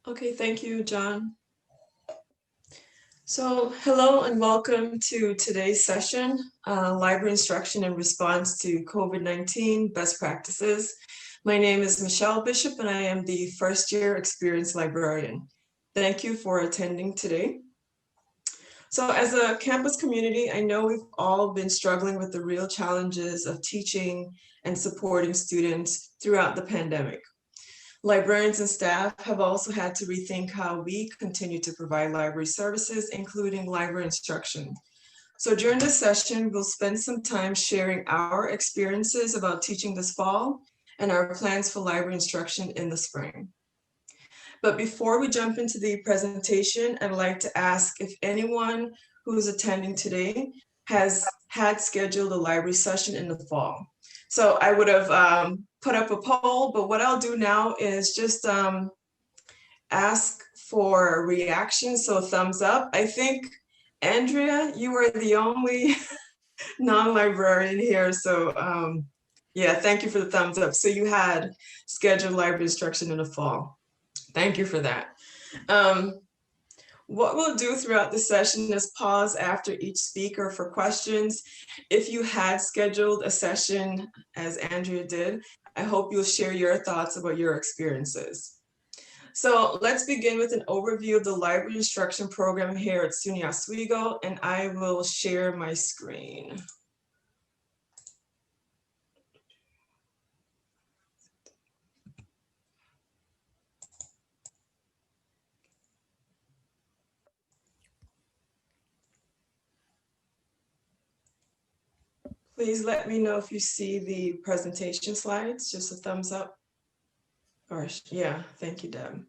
Okay, thank you, John. So hello and welcome to today's session, Library Instruction in Response to COVID-19 Best Practices. My name is Michelle Bishop and I am the first year experienced librarian. Thank you for attending today. So as a campus community, I know we've all been struggling with the real challenges of teaching and supporting students throughout the pandemic. Librarians and staff have also had to rethink how we continue to provide library services, including library instruction. So during this session, we'll spend some time sharing our experiences about teaching this fall and our plans for library instruction in the spring. But before we jump into the presentation, I'd like to ask if anyone who's attending today has had scheduled a library session in the fall. So I would have put up a poll, but what I'll do now is just ask for reactions, so thumbs up. I think, Andrea, you are the only non-librarian here, so yeah, thank you for the thumbs up. So you had scheduled library instruction in the fall. Thank you for that. What we'll do throughout the session is pause after each speaker for questions. If you had scheduled a session, as Andrea did, I hope you'll share your thoughts about your experiences. So let's begin with an overview of the library instruction program here at SUNY Oswego, and I will share my screen. Please let me know if you see the presentation slides, just a thumbs up. Or yeah, thank you, Deb.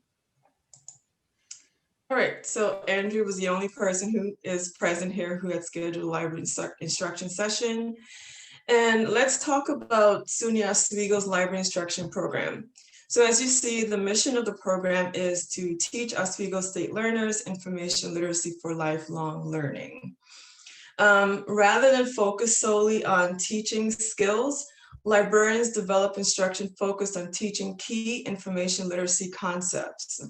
All right, so Andrew was the only person who is present here who had scheduled a library instruction session. And let's talk about SUNY Oswego's library instruction program. So as you see, the mission of the program is to teach Oswego State learners information literacy for lifelong learning. Rather than focus solely on teaching skills, librarians develop instruction focused on teaching key information literacy concepts,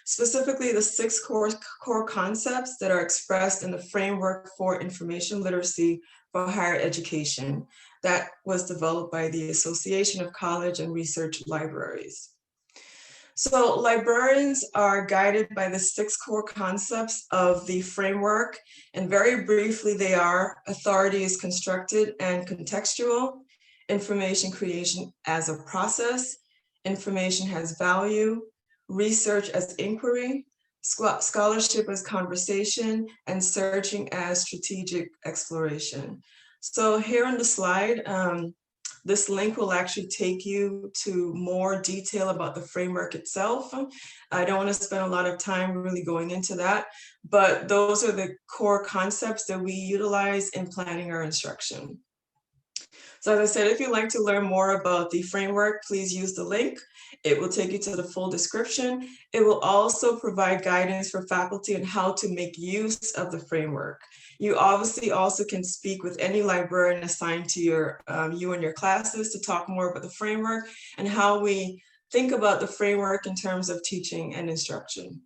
specifically the 6 core concepts that are expressed in the framework for information literacy for higher education that was developed by the Association of College and Research Libraries. So librarians are guided by the 6 core concepts of the framework, and very briefly they are: authority is constructed and contextual, information creation as a process, information has value, research as inquiry, scholarship as conversation, and searching as strategic exploration. So here on the slide, this link will actually take you to more detail about the framework itself. I don't want to spend a lot of time really going into that, but those are the core concepts that we utilize in planning our instruction. So as I said, if you'd like to learn more about the framework, please use the link. It will take you to the full description. It will also provide guidance for faculty on how to make use of the framework. You obviously also can speak with any librarian assigned to you and your classes to talk more about the framework and how we think about the framework in terms of teaching and instruction.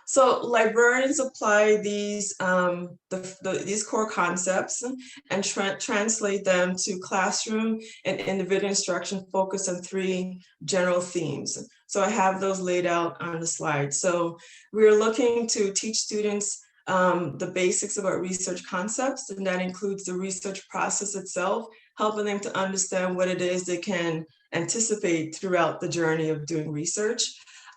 So librarians apply these core concepts and translate them to classroom and individual instruction focused on 3 general themes. So I have those laid out on the slide. So we're looking to teach students the basics about research concepts, and that includes the research process itself, helping them to understand what it is they can anticipate throughout the journey of doing research.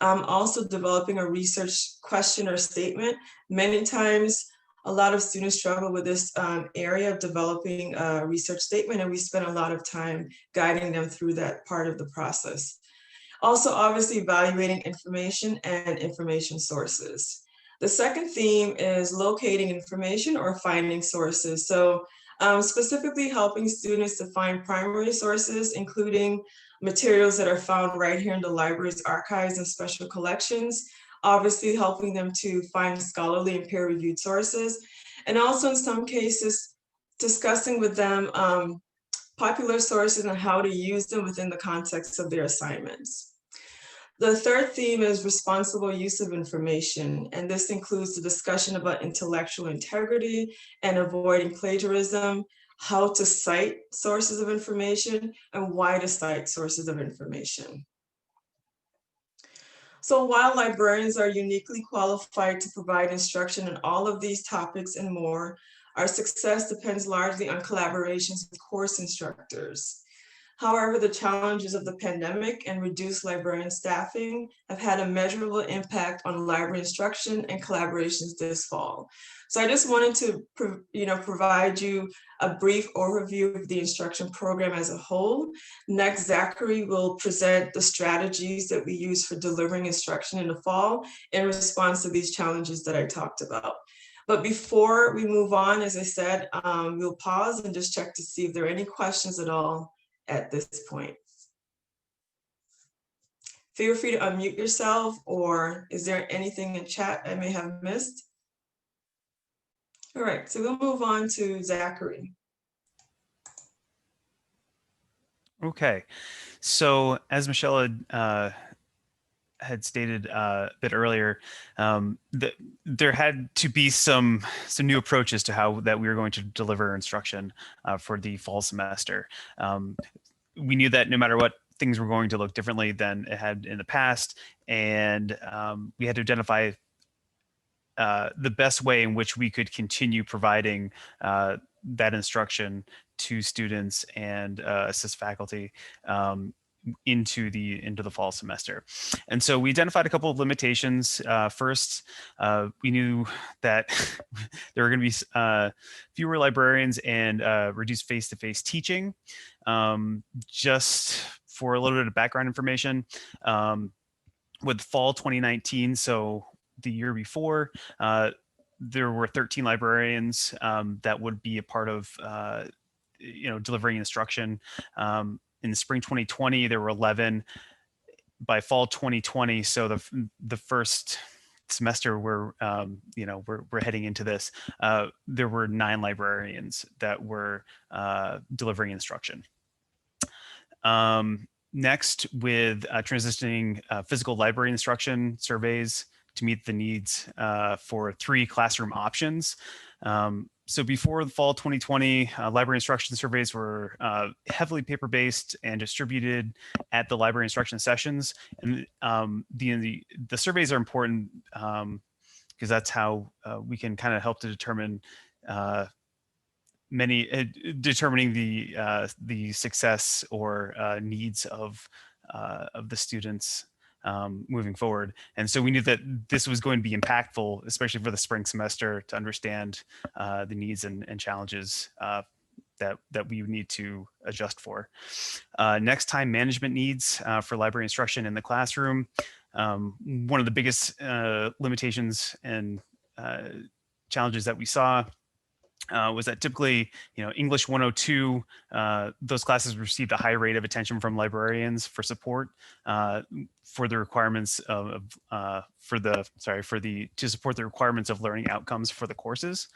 Also developing a research question or statement. Many times, a lot of students struggle with this area of developing a research statement, and we spend a lot of time guiding them through that part of the process. Also, obviously, evaluating information and information sources. The second theme is locating information or finding sources. So specifically helping students to find primary sources, including materials that are found right here in the library's archives and special collections, obviously helping them to find scholarly and peer-reviewed sources, and also in some cases discussing with them popular sources and how to use them within the context of their assignments. The third theme is responsible use of information, and this includes the discussion about intellectual integrity and avoiding plagiarism, how to cite sources of information, and why to cite sources of information. So while librarians are uniquely qualified to provide instruction on all of these topics and more, our success depends largely on collaborations with course instructors. However, the challenges of the pandemic and reduced librarian staffing have had a measurable impact on library instruction and collaborations this fall. So I just wanted to provide you a brief overview of the instruction program as a whole. Next, Zachary will present the strategies that we use for delivering instruction in the fall in response to these challenges that I talked about. But before we move on, as I said, we'll pause and just check to see if there are any questions at all at this point. Feel free to unmute yourself, or is there anything in chat I may have missed? All right, so we'll move on to Zachary. Okay, so as Michelle had stated a bit earlier, there had to be some new approaches to how that we were going to deliver instruction for the fall semester. We knew that no matter what, things were going to look differently than it had in the past, and we had to identify the best way in which we could continue providing that instruction to students and assist faculty into the fall semester. And so we identified a couple of limitations. First, we knew that there were going to be fewer librarians and reduced face-to-face teaching. Just for a little bit of background information, with fall 2019, so the year before, there were 13 librarians that would be a part of delivering instruction. In the spring 2020, there were 11. By fall 2020, so the first semester we're heading into this, there were 9 librarians that were delivering instruction. Next, with transitioning physical library instruction surveys to meet the needs for 3 classroom options. So before the fall 2020, library instruction surveys were heavily paper-based and distributed at the library instruction sessions. And the surveys are important because that's how we can kind of help to determine determining the success or needs of the students moving forward. And so we knew that this was going to be impactful, especially for the spring semester, to understand the needs and challenges that we need to adjust for. Next, time management needs for library instruction in the classroom. One of the biggest limitations and challenges that we saw was that typically, English 102, those classes received a high rate of attention from librarians for support for the requirements to support the requirements of learning outcomes for the courses.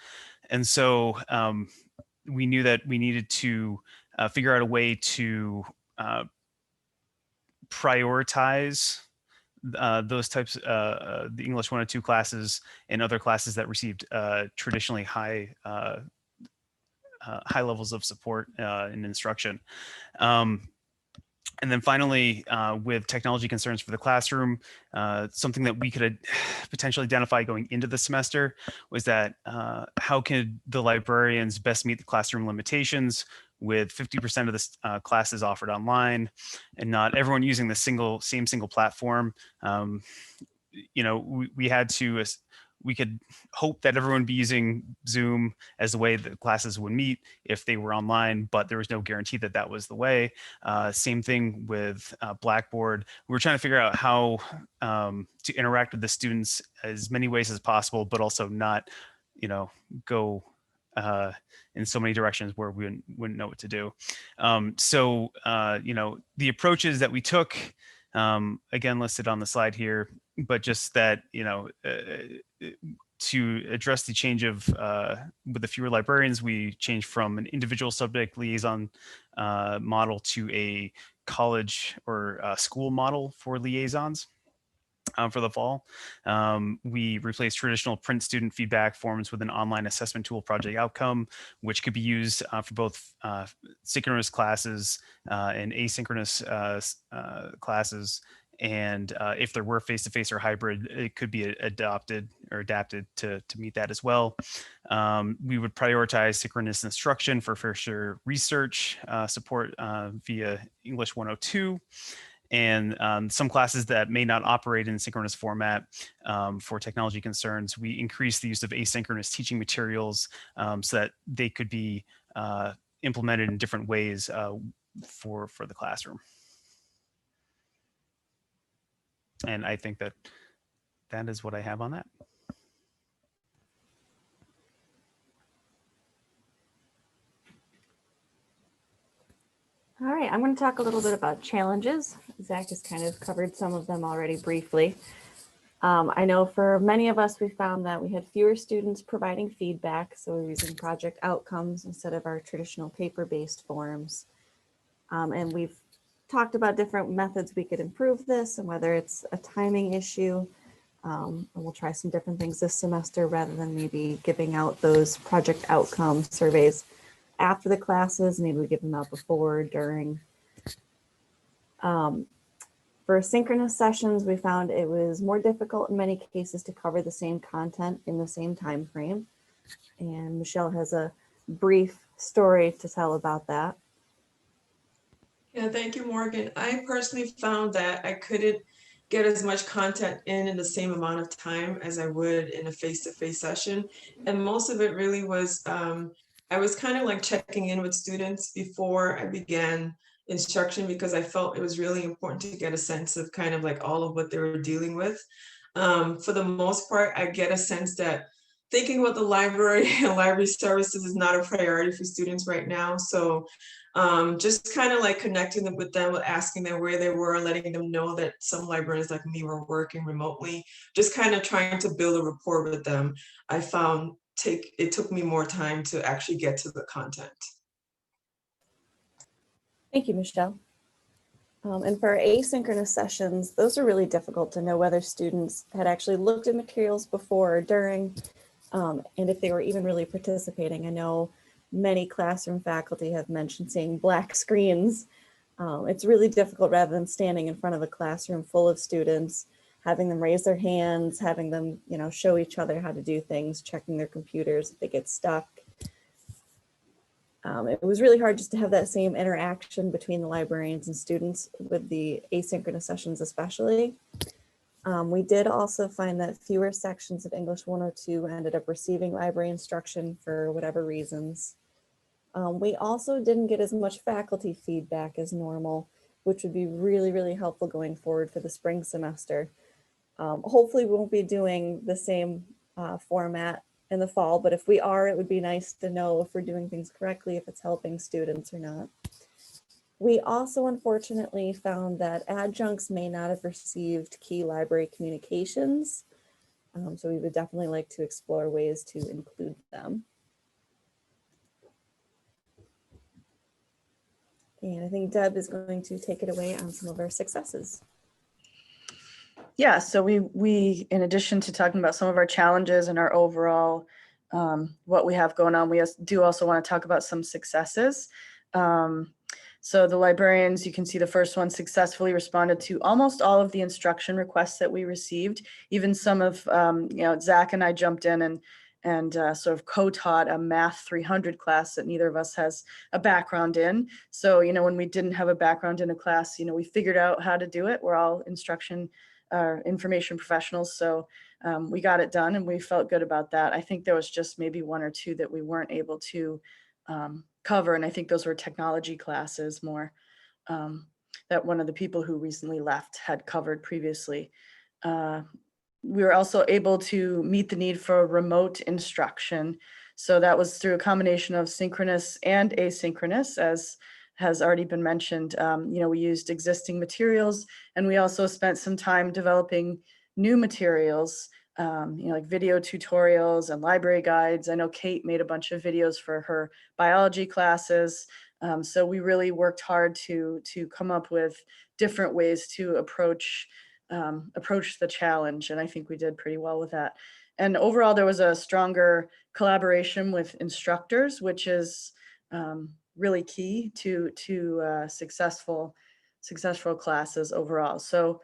And so we knew that we needed to figure out a way to prioritize those types, the English 102 classes and other classes that received traditionally high levels of support in instruction. And then finally, with technology concerns for the classroom, something that we could potentially identify going into the semester was that how could the librarians best meet the classroom limitations with 50% of the classes offered online and not everyone using the same single platform. We could hope that everyone would be using Zoom as the way that classes would meet if they were online, but there was no guarantee that that was the way. Same thing with Blackboard. We were trying to figure out how to interact with the students as many ways as possible, but also not, go in so many directions where we wouldn't know what to do. The approaches that we took, again, listed on the slide here, but just that, to address the change of with the fewer librarians, we changed from an individual subject liaison model to a college or school model for liaisons. for the fall. We replaced traditional print student feedback forms with an online assessment tool, Project Outcome, which could be used for both synchronous classes and asynchronous classes. And if there were face-to-face or hybrid, it could be adopted or adapted to meet that as well. We would prioritize synchronous instruction for future research support via English 102. And some classes that may not operate in synchronous format for technology concerns, we increase the use of asynchronous teaching materials so that they could be implemented in different ways for the classroom. And I think that that is what I have on that. All right, I'm going to talk a little bit about challenges. Zach has kind of covered some of them already briefly. I know for many of us, we found that we had fewer students providing feedback, so we're using project outcomes instead of our traditional paper-based forms. And we've talked about different methods we could improve this, and whether it's a timing issue, and we'll try some different things this semester rather than maybe giving out those project outcome surveys after the classes. Maybe we give them out before, during. For synchronous sessions, we found it was more difficult in many cases to cover the same content in the same time frame. And Michelle has a brief story to tell about that. Yeah, thank you, Morgan. I personally found that I couldn't get as much content in the same amount of time as I would in a face-to-face session. And most of it really was, I was kind of like checking in with students before I began instruction, because I felt it was really important to get a sense of kind of like all of what they were dealing with. For the most part, I get a sense that thinking about the library and library services is not a priority for students right now. So just kind of like connecting them with them, asking them where they were, letting them know that some librarians like me were working remotely, just kind of trying to build a rapport with them. I found it took me more time to actually get to the content. Thank you, Michelle. And for asynchronous sessions, those are really difficult to know whether students had actually looked at materials before or during, and if they were even really participating. I know many classroom faculty have mentioned seeing black screens. It's really difficult rather than standing in front of a classroom full of students, having them raise their hands, having them, show each other how to do things, checking their computers if they get stuck. It was really hard just to have that same interaction between the librarians and students with the asynchronous sessions especially. We did also find that fewer sections of English 102 ended up receiving library instruction for whatever reasons. We also didn't get as much faculty feedback as normal, which would be really, really helpful going forward for the spring semester. Hopefully we won't be doing the same format in the fall, but if we are, it would be nice to know if we're doing things correctly, if it's helping students or not. We also unfortunately found that adjuncts may not have received key library communications. So we would definitely like to explore ways to include them. And I think Deb is going to take it away on some of our successes. Yeah, so we in addition to talking about some of our challenges and our overall what we have going on, we do also want to talk about some successes. So the librarians, you can see the first one successfully responded to almost all of the instruction requests that we received. Even some of, Zach and I jumped in and sort of co-taught a Math 300 class that neither of us has a background in. So, when we didn't have a background in a class, we figured out how to do it. We're all information professionals. So we got it done and we felt good about that. I think there was just maybe one or two that we weren't able to cover. And I think those were technology classes more that one of the people who recently left had covered previously. We were also able to meet the need for remote instruction. So that was through a combination of synchronous and asynchronous, as has already been mentioned. We used existing materials, and we also spent some time developing new materials, like video tutorials and library guides. I know Kate made a bunch of videos for her biology classes. So we really worked hard to come up with different ways to approach approached the challenge. And I think we did pretty well with that. And overall, there was a stronger collaboration with instructors, which is really key to successful classes overall. So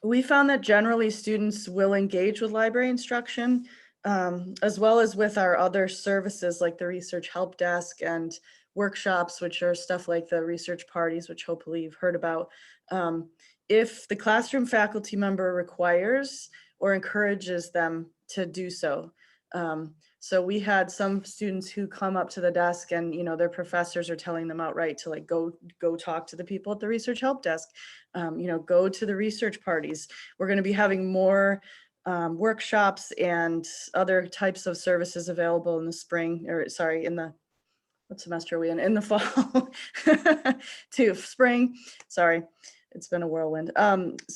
we found that generally students will engage with library instruction, as well as with our other services like the research help desk and workshops, which are stuff like the research parties, which hopefully you've heard about. If the classroom faculty member requires or encourages them to do so. So we had some students who come up to the desk and, their professors are telling them outright to like, go talk to the people at the research help desk, go to the research parties. We're going to be having more workshops and other types of services available in the spring, or sorry, what semester are we in? In the fall to spring, sorry. It's been a whirlwind.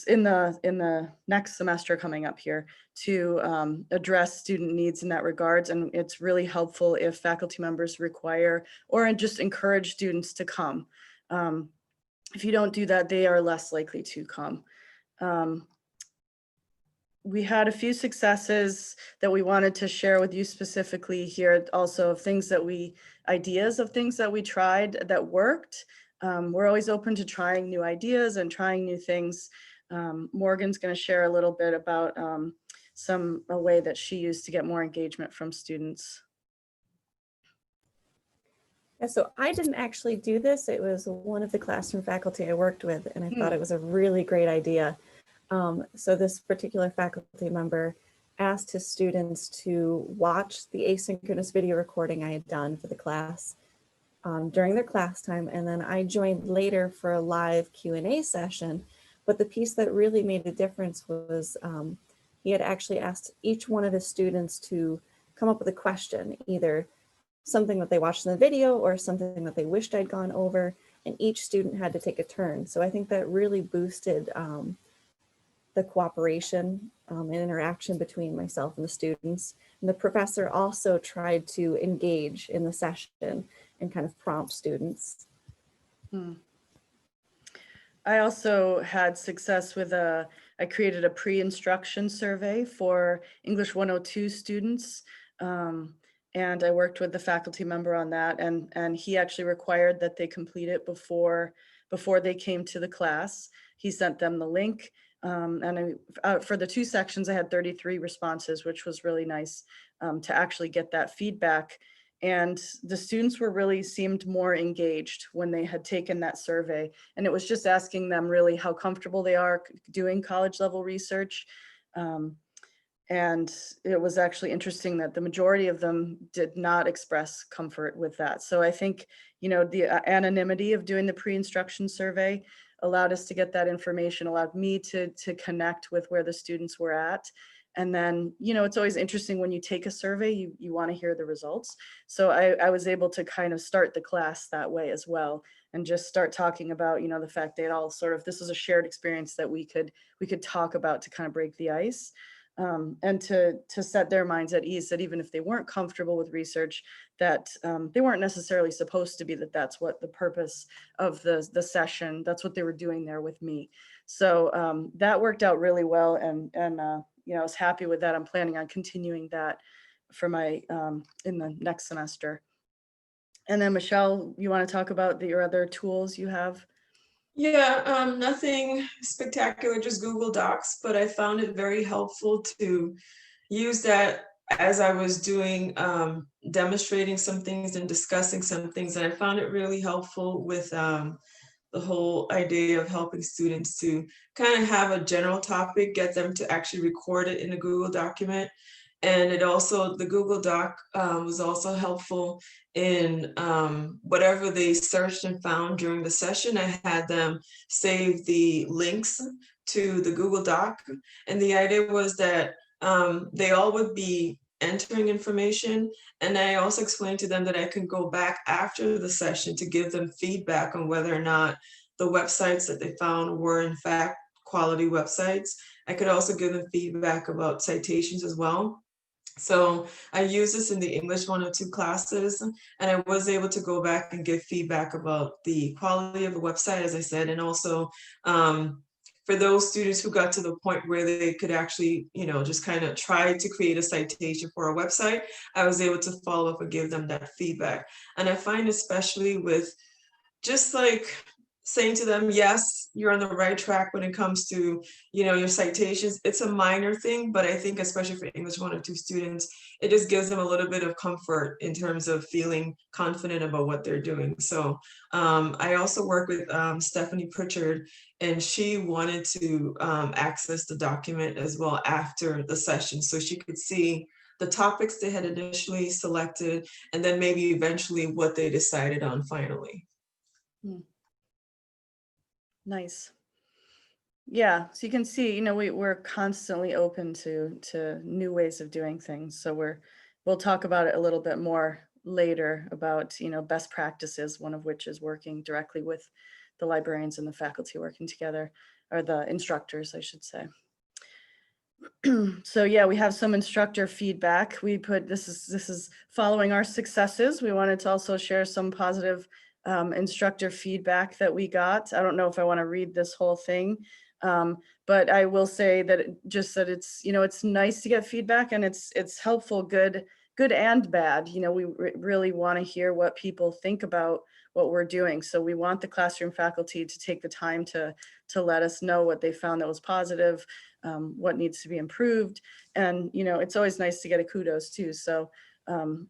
In the next semester coming up here to address student needs in that regards. And it's really helpful if faculty members require or just encourage students to come. If you don't do that, they are less likely to come. We had a few successes that we wanted to share with you specifically here, also of ideas of things that we tried that worked. We're always open to trying new ideas and trying new things. Morgan's going to share a little bit about a way that she used to get more engagement from students. Yeah, so I didn't actually do this. It was one of the classroom faculty I worked with, and I thought it was a really great idea. So this particular faculty member asked his students to watch the asynchronous video recording I had done for the class during their class time, and then I joined later for a live Q&A session. But the piece that really made a difference was he had actually asked each one of his students to come up with a question, either something that they watched in the video or something that they wished I'd gone over, and each student had to take a turn. So I think that really boosted the cooperation and interaction between myself and the students. And the professor also tried to engage in the session and kind of prompt students. I also had success with I created a pre-instruction survey for English 102 students. And I worked with the faculty member on that, and he actually required that they complete it before they came to the class. He sent them the link. And for the 2 sections, I had 33 responses, which was really nice to actually get that feedback. And the students seemed more engaged when they had taken that survey. And it was just asking them really how comfortable they are doing college level research. And it was actually interesting that the majority of them did not express comfort with that. So I think, the anonymity of doing the pre-instruction survey allowed us to get that information, allowed me to connect with where the students were at. And then, it's always interesting when you take a survey, you want to hear the results. So I was able to kind of start the class that way as well, and just start talking about, the fact they had all this was a shared experience that we could talk about to kind of break the ice. And to set their minds at ease that even if they weren't comfortable with research, that they weren't necessarily supposed to be, that's what the purpose of the session, that's what they were doing there with me. So that worked out really well. And I was happy with that. I'm planning on continuing that for my in the next semester. And then Michelle, you want to talk about your other tools you have? Yeah, nothing spectacular, just Google Docs, but I found it very helpful to use that as I was doing, demonstrating some things and discussing some things. And I found it really helpful with the whole idea of helping students to kind of have a general topic, get them to actually record it in a Google document. And the Google Doc was also helpful in whatever they searched and found during the session. I had them save the links to the Google Doc. And the idea was that they all would be entering information. And I also explained to them that I could go back after the session to give them feedback on whether or not the websites that they found were in fact quality websites. I could also give them feedback about citations as well. So I use this in the English 102 classes, and I was able to go back and give feedback about the quality of the website, as I said, and also for those students who got to the point where they could actually, just kind of try to create a citation for a website, I was able to follow up and give them that feedback. And I find, especially with just like saying to them, yes, you're on the right track when it comes to, your citations. It's a minor thing, but I think especially for English 102 students, it just gives them a little bit of comfort in terms of feeling confident about what they're doing. So I also work with Stephanie Pritchard, and she wanted to access the document as well after the session, so she could see the topics they had initially selected, and then maybe eventually what they decided on finally. Nice. Yeah, so you can see, we're constantly open to new ways of doing things. So we'll talk about it a little bit more later about, best practices, one of which is working directly with the librarians and the faculty working together, or the instructors, I should say. So yeah, we have some instructor feedback. This is following our successes. We wanted to also share some positive instructor feedback that we got. I don't know if I want to read this whole thing, but I will say that it's, it's nice to get feedback, and it's helpful, good and bad. We really want to hear what people think about what we're doing. So we want the classroom faculty to take the time to let us know what they found that was positive, what needs to be improved. And, it's always nice to get a kudos too. So,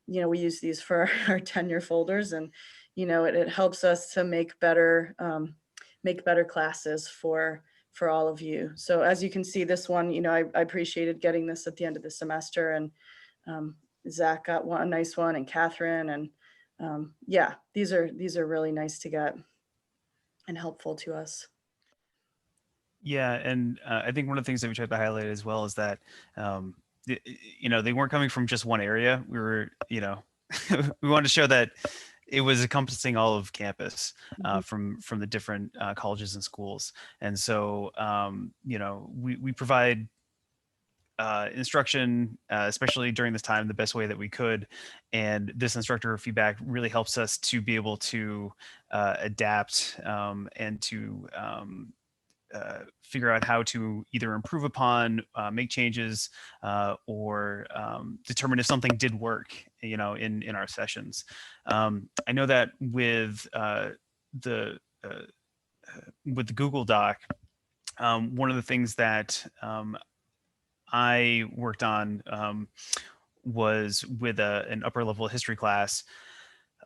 we use these for our tenure folders, and, it helps us to make better classes for all of you. So as you can see, this one, I appreciated getting this at the end of the semester, and Zach got a nice one, and Catherine, and yeah, these are really nice to get and helpful to us. Yeah, and I think one of the things that we tried to highlight as well is that, they weren't coming from just one area. We were, we wanted to show that it was encompassing all of campus, from the different colleges and schools. And so, we provide instruction, especially during this time, the best way that we could. And this instructor feedback really helps us to be able to adapt and to figure out how to either improve upon, make changes, or determine if something did work, in our sessions. I know that with the Google Doc, one of the things that I worked on was with an upper level history class.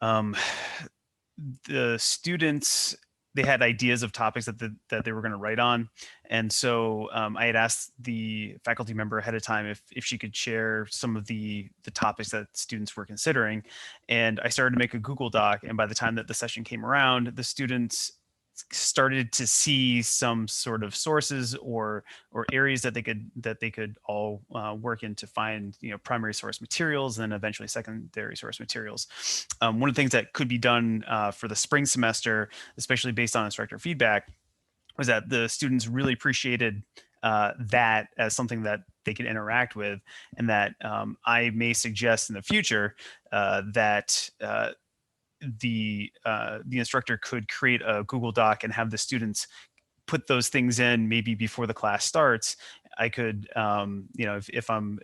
The students, they had ideas of topics that they were going to write on. And so I had asked the faculty member ahead of time if she could share some of the topics that students were considering. And I started to make a Google Doc. And by the time that the session came around, the students started to see some sort of sources or areas that they could all work in to find, primary source materials and then eventually secondary source materials. One of the things that could be done for the spring semester, especially based on instructor feedback, was that the students really appreciated that as something that they could interact with, and that I may suggest in the future that the instructor could create a Google Doc and have the students put those things in maybe before the class starts. I could, if I'm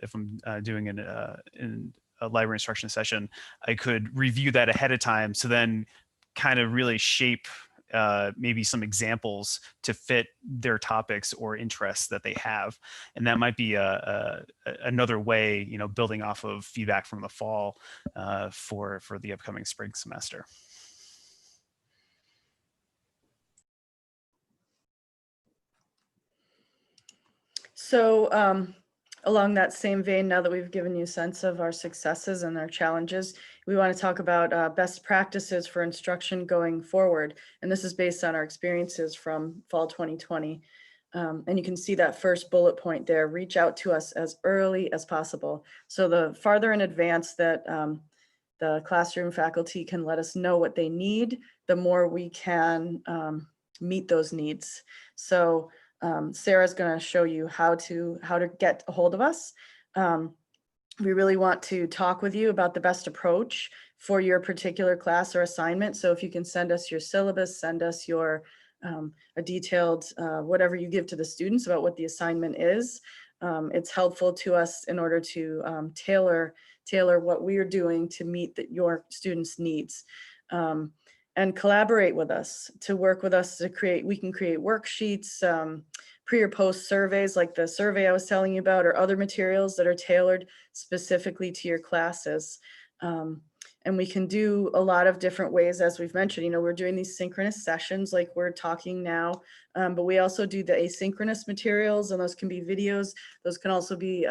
doing in a library instruction session, I could review that ahead of time. So then kind of really shape maybe some examples to fit their topics or interests that they have. And that might be another way, building off of feedback from the fall for the upcoming spring semester. So along that same vein, now that we've given you a sense of our successes and our challenges, we want to talk about best practices for instruction going forward. And this is based on our experiences from fall 2020. And you can see that first bullet point there, reach out to us as early as possible. So the farther in advance that the classroom faculty can let us know what they need, the more we can meet those needs. So Sarah's going to show you how to get a hold of us. We really want to talk with you about the best approach for your particular class or assignment. So if you can send us your syllabus, send us your a detailed, whatever you give to the students about what the assignment is. It's helpful to us in order to tailor what we are doing to meet your students' needs. And collaborate with us, to work with us to create, we can create worksheets, pre or post surveys like the survey I was telling you about, or other materials that are tailored specifically to your classes. And we can do a lot of different ways, as we've mentioned. You know, we're doing these synchronous sessions like we're talking now, but we also do the asynchronous materials, and those can be videos. Those can also be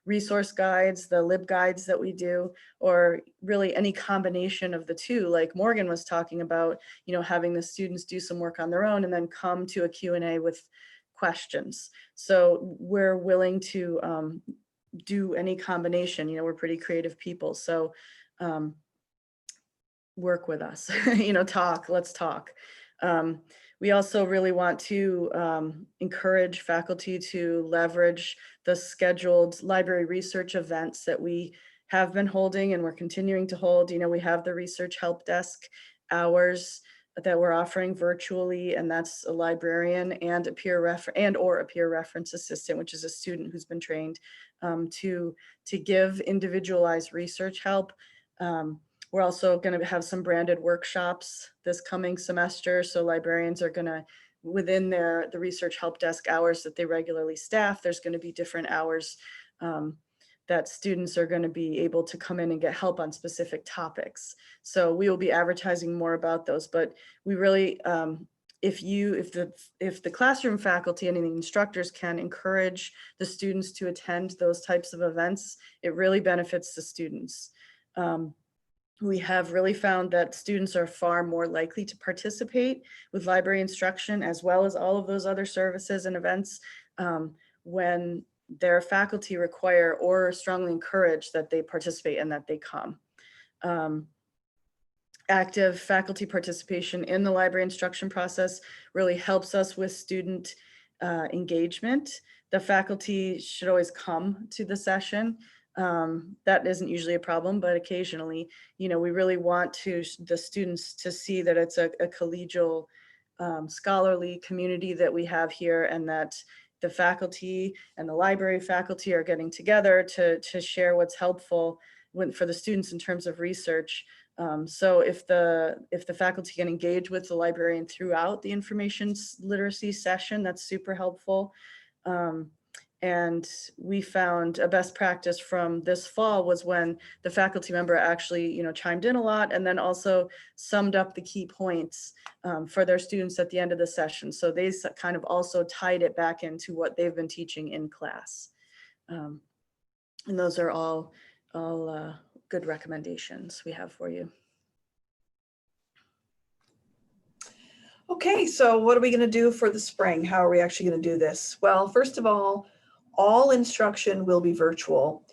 resource guides, the lib guides that we do, or really any combination of the two, like Morgan was talking about, you know, having the students do some work on their own and then come to a Q&A with questions. So we're willing to do any combination. You know, we're pretty creative people. So work with us, you know, let's talk. We also really want to encourage faculty to leverage the scheduled library research events that we have been holding and we're continuing to hold. You know, we have the research help desk hours that we're offering virtually, and that's a librarian and a peer reference assistant, which is a student who's been trained to give individualized research help. We're also going to have some branded workshops this coming semester. So librarians are going to, within the research help desk hours that they regularly staff, there's going to be different hours that students are going to be able to come in and get help on specific topics. So we will be advertising more about those, but we really, if the classroom faculty and the instructors can encourage the students to attend those types of events, it really benefits the students. We have really found that students are far more likely to participate with library instruction as well as all of those other services and events when their faculty require or strongly encourage that they participate and that they come. Active faculty participation in the library instruction process really helps us with student engagement. The faculty should always come to the session. That isn't usually a problem, but occasionally, you know, we really want the students to see that it's a collegial, scholarly community that we have here, and that the faculty and the library faculty are getting together to share what's helpful for the students in terms of research. So if the faculty can engage with the librarian throughout the information literacy session, that's super helpful. And we found a best practice from this fall was when the faculty member actually, you know, chimed in a lot and then also summed up the key points for their students at the end of the session. So they kind of also tied it back into what they've been teaching in class. And those are all good recommendations we have for you. Okay, so what are we going to do for the spring? How are we actually going to do this? Well, first of all instruction will be virtual.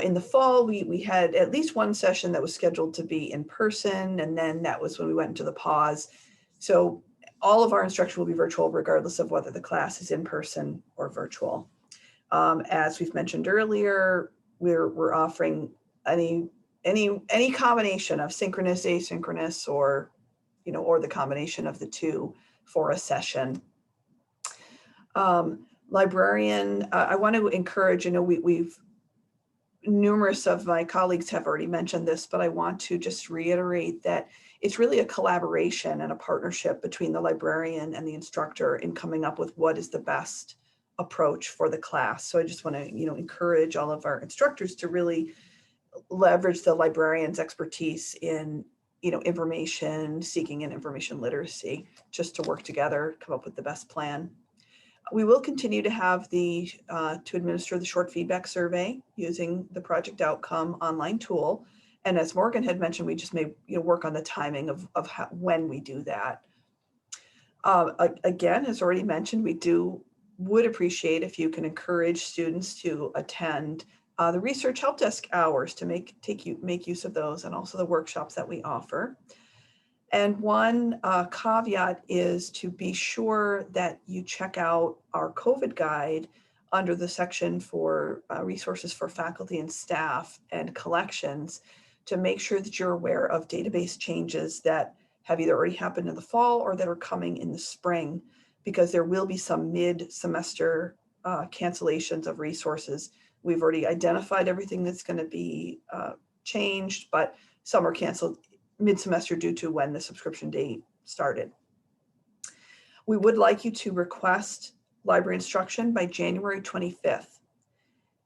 In the fall, we had at least one session that was scheduled to be in person, and then that was when we went into the pause. So all of our instruction will be virtual regardless of whether the class is in person or virtual. As we've mentioned earlier, we're offering any combination of synchronous, asynchronous, or the combination of the two for a session. Librarian, I want to encourage, we've numerous of my colleagues have already mentioned this, but I want to just reiterate that it's really a collaboration and a partnership between the librarian and the instructor in coming up with what is the best approach for the class. So I just want to, encourage all of our instructors to really leverage the librarian's expertise in information seeking and information literacy, just to work together, come up with the best plan. We will continue to have to administer the short feedback survey using the Project Outcome online tool. And as Morgan had mentioned, we just may work on the timing of when we do that. Again, as already mentioned, would appreciate if you can encourage students to attend the research help desk hours to make use of those, and also the workshops that we offer. And one caveat is to be sure that you check out our COVID guide under the section for resources for faculty and staff and collections, to make sure that you're aware of database changes that have either already happened in the fall or that are coming in the spring, because there will be some mid-semester cancellations of resources. We've already identified everything that's going to be changed, but some are canceled mid-semester due to when the subscription date started. We would like you to request library instruction by January 25th.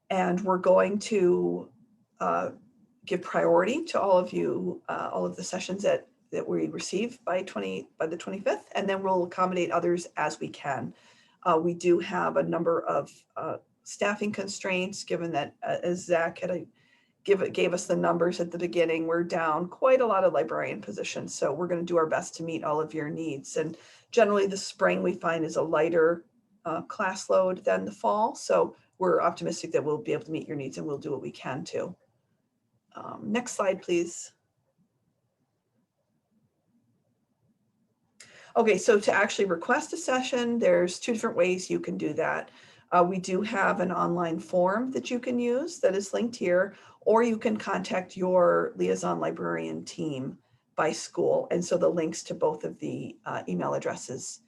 And we're going to give priority to all of you, all of the sessions that we receive by the 25th, and then we'll accommodate others as we can. We do have a number of staffing constraints, given that as Zach had gave us the numbers at the beginning, we're down quite a lot of librarian positions. So we're going to do our best to meet all of your needs. And generally the spring we find is a lighter class load than the fall. So we're optimistic that we'll be able to meet your needs, and we'll do what we can to. Next slide, please. Okay, so to actually request a session, there's 2 different ways you can do that. We do have an online form that you can use that is linked here, or you can contact your liaison librarian team by school. And so the links to both of the email addresses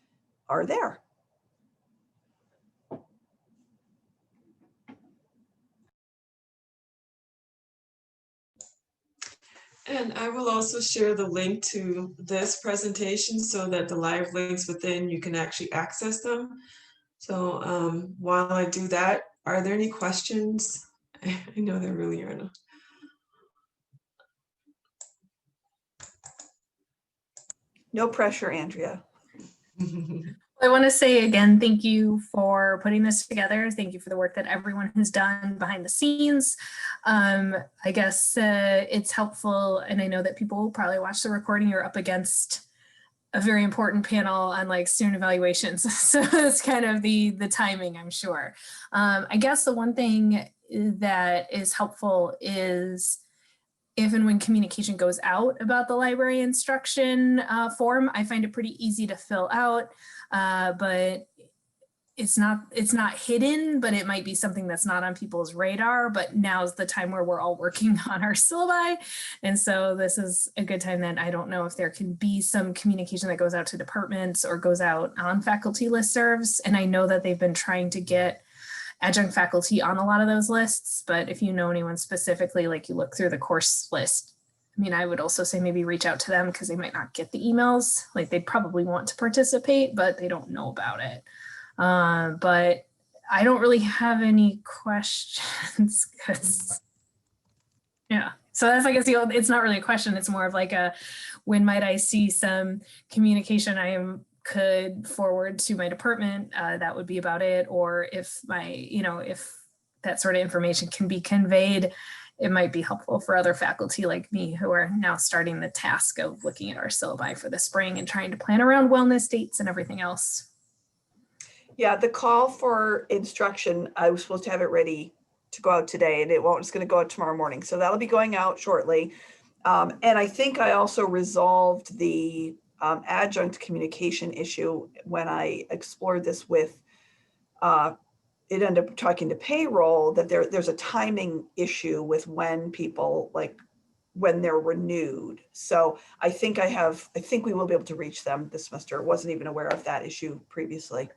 are there. And I will also share the link to this presentation so that the live links within, you can actually access them. So while I do that, are there any questions? I know there really aren't. No pressure, Andrea. I want to say again, thank you for putting this together. Thank you for the work that everyone has done behind the scenes. I guess it's helpful, and I know that people will probably watch the recording. You're up against a very important panel on like student evaluations. So it's kind of the timing, I'm sure. I guess the one thing that is helpful is if and when communication goes out about the library instruction form. I find it pretty easy to fill out, but it's not hidden, but it might be something that's not on people's radar. But now's the time where we're all working on our syllabi. And so this is a good time that I don't know if there can be some communication that goes out to departments or goes out on faculty listservs. And I know that they've been trying to get adjunct faculty on a lot of those lists, but if you know anyone specifically, like you look through the course list, I mean, I would also say maybe reach out to them because they might not get the emails. Like they'd probably want to participate, but they don't know about it. But I don't really have any questions because, yeah. So that's, I guess, it's not really a question. It's more of like a, when might I see some communication I could forward to my department? That would be about it. Or if if that sort of information can be conveyed, it might be helpful for other faculty like me who are now starting the task of looking at our syllabi for the spring and trying to plan around wellness dates and everything else. Yeah, the call for instruction, I was supposed to have it ready to go out today, and it won't. It's going to go out tomorrow morning. So that'll be going out shortly. And I think I also resolved the adjunct communication issue when I explored this with, it ended up talking to payroll, that there's a timing issue with when people, like when they're renewed. So I think we will be able to reach them this semester. Wasn't even aware of that issue previously.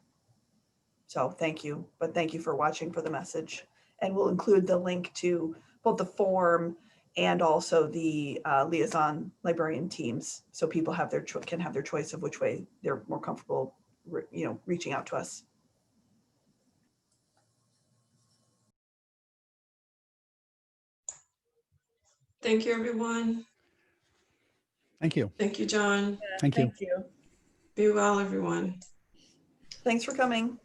So thank you, but thank you for watching for the message. And we'll include the link to both the form and also the liaison librarian teams, so people have can have their choice of which way they're more comfortable, reaching out to us. Thank you, everyone. Thank you. Thank you, John. Thank you. Thank you. Be well, everyone. Thanks for coming.